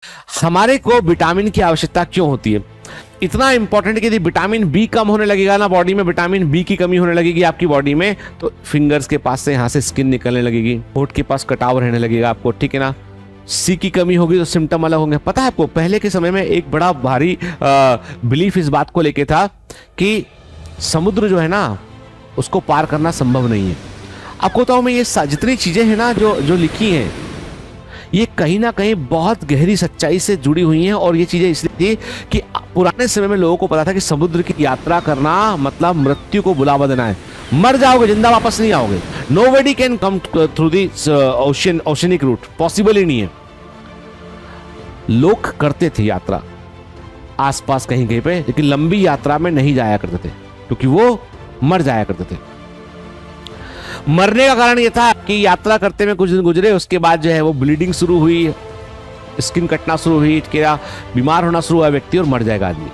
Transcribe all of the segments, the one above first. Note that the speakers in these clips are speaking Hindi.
हमारे को विटामिन की आवश्यकता क्यों होती है? इतना इंपॉर्टेंट कि यदि विटामिन बी कम होने लगेगा ना बॉडी में, विटामिन बी की कमी होने लगेगी आपकी बॉडी में, तो फिंगर्स के पास से यहाँ से स्किन निकलने लगेगी, होठ के पास कटाव रहने लगेगा आपको, ठीक है ना। सी की कमी होगी तो सिम्टम अलग होंगे। पता है आपको, पहले के समय में एक बड़ा भारी बिलीफ इस बात को लेके था कि समुद्र जो है ना उसको पार करना संभव नहीं है। आपको बताऊं मैं, ये जितनी चीजें हैं ना जो लिखी हैं, ये कहीं ना कहीं बहुत गहरी सच्चाई से जुड़ी हुई हैं। और ये चीजें इसलिए थी कि पुराने समय में लोगों को पता था कि समुद्र की यात्रा करना मतलब मृत्यु को बुलावा देना है, मर जाओगे, जिंदा वापस नहीं आओगे। Nobody can come through the oceanic route, possible ही नहीं है। लोग करते थे यात्रा आसपास कहीं कहीं पे, लेकिन लंबी यात्रा में नहीं जाया करते थे क्योंकि वो मर जाया करते थे। मरने का कारण यह था कि यात्रा करते में कुछ दिन गुजरे, उसके बाद जो है वो ब्लीडिंग शुरू हुई, स्किन कटना शुरू हुई, क्या बीमार होना शुरू हुआ व्यक्ति और मर जाएगा आदमी।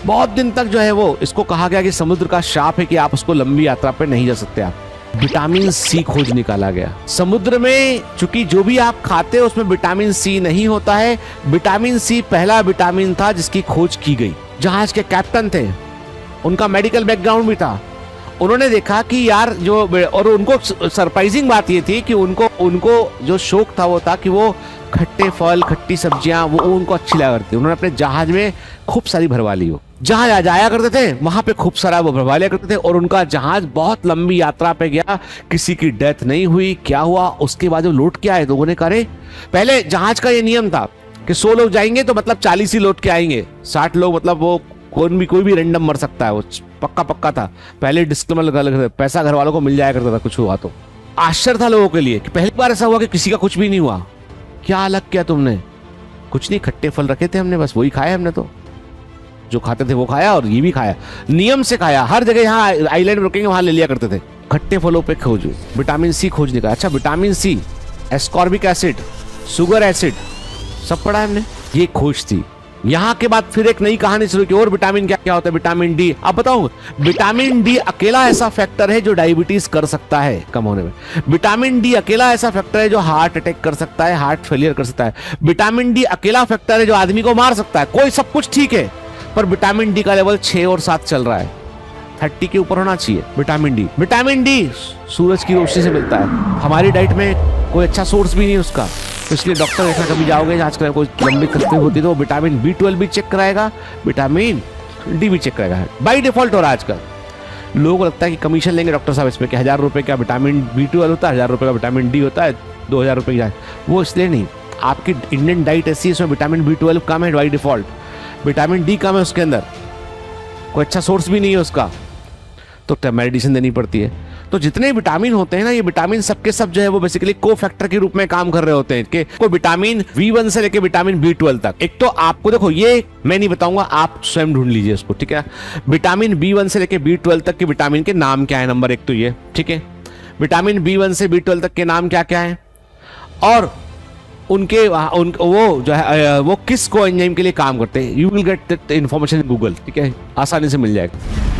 बहुत दिन तक जो है वो इसको कहा गया कि समुद्र का श्राप है कि आप उसको लंबी यात्रा पे नहीं जा सकते। आप विटामिन सी खोज निकाला गया समुद्र में, चूंकि जो भी आप खाते हो उसमें विटामिन सी नहीं होता है। विटामिन सी पहला विटामिन था जिसकी खोज की गई। जहाज के कैप्टन थे, उनका मेडिकल बैकग्राउंड भी था। उन्होंने देखा कि यार जो, और उनको सरप्राइजिंग बात ये थी कि उनको जो शौक था वो था कि वो खट्टे फल, खट्टी सब्जियां वो उनको अच्छी लगा करती। उन्होंने अपने जहाज में खूब सारी भरवा ली हो, जहां जाया करते थे वहां पे खूब सारा वो भरवा लिया करते थे, और उनका जहाज बहुत लंबी यात्रा पे गया, किसी की डेथ नहीं हुई। क्या हुआ उसके बाद जो लौट के आए, लोगों ने कहा पहले जहाज का ये नियम था कि 100 लोग जाएंगे तो मतलब 40 ही लौट के आएंगे, 60 लोग मतलब वो कोई भी रैंडम मर सकता है, वो पक्का था। पहले डिस्क्लेमर, पैसा घर वालों को मिल जाया करता था कुछ हुआ तो। आश्चर्य था लोगों के लिए कि पहली बार ऐसा हुआ कि किसी का कुछ भी नहीं हुआ। क्या अलग किया तुमने? कुछ नहीं, खट्टे फल रखे थे हमने, बस वही खाया हमने, तो जो खाते थे वो खाया और ये भी खाया, नियम से खाया। हर जगह यहाँ आइलैंड रुकेंगे वहां ले लिया करते थे। खट्टे फलों पे खोज, विटामिन सी खोज निकाला। अच्छा, vitamin C, ascorbic acid, sugar acid, सब पढ़ा है हमने। ये खोज थी। यहाँ के बाद फिर एक नई कहानी शुरू की, और विटामिन क्या क्या होता है। विटामिन डी, अब बताऊं, विटामिन डी अकेला ऐसा फैक्टर है जो डायबिटीज कर सकता है कम होने में। विटामिन डी अकेला ऐसा फैक्टर है जो हार्ट अटैक कर सकता है, हार्ट फेलियर कर सकता है। विटामिन डी अकेला फैक्टर है जो आदमी को मार सकता है। कोई सब कुछ ठीक है, पर विटामिन डी का लेवल 6 और 7 चल रहा है, 30 के ऊपर होना चाहिए विटामिन डी। विटामिन डी सूरज की रोशनी से मिलता है, हमारी डाइट में कोई अच्छा सोर्स भी नहीं है उसका, तो इसलिए डॉक्टर देखना कभी जाओगे जांच कराने, कोई लंबी तकलीफ होती है तो विटामिन B12 भी चेक कराएगा, विटामिन डी भी चेक कराएगा। बाई डिफॉल्ट हो रहा है आजकल। लोगों को लगता है कि कमीशन लेंगे डॉक्टर साहब इसमें कि 1000 रुपये का विटामिन B12 होता है, 1000 रुपये का विटामिन डी होता है, 2000 रुपये की जांच। वो इसलिए नहीं, आपकी इंडियन डाइट ऐसी है, इसमें विटामिन B12 कम है बाई डिफॉल्ट, विटामिन डी कम है उसके अंदर, कोई अच्छा सोर्स भी नहीं है उसका, तो मेडिसिन देनी पड़ती है। तो जितने विटामिन होते हैं ना, ये विटामिन सबके सब जो है वो बेसिकली को फैक्टर के रूप में काम कर रहे होते हैं कि कोई विटामिन B1 से लेके विटामिन B12 तक। एक तो आपको देखो, ये मैं नहीं बताऊंगा, आप स्वयं ढूंढ लीजिए उसको, ठीक है। विटामिन B1 से लेके B12 तक के विटामिन के नाम क्या है, नंबर 1 तो ये, ठीक है। विटामिन B1 से B12 तक के नाम क्या क्या है, और उनके वो जो है वो किस को एंजाइम के लिए काम करते हैं। You will get that information in Google, ठीक है, आसानी से मिल जाएगा।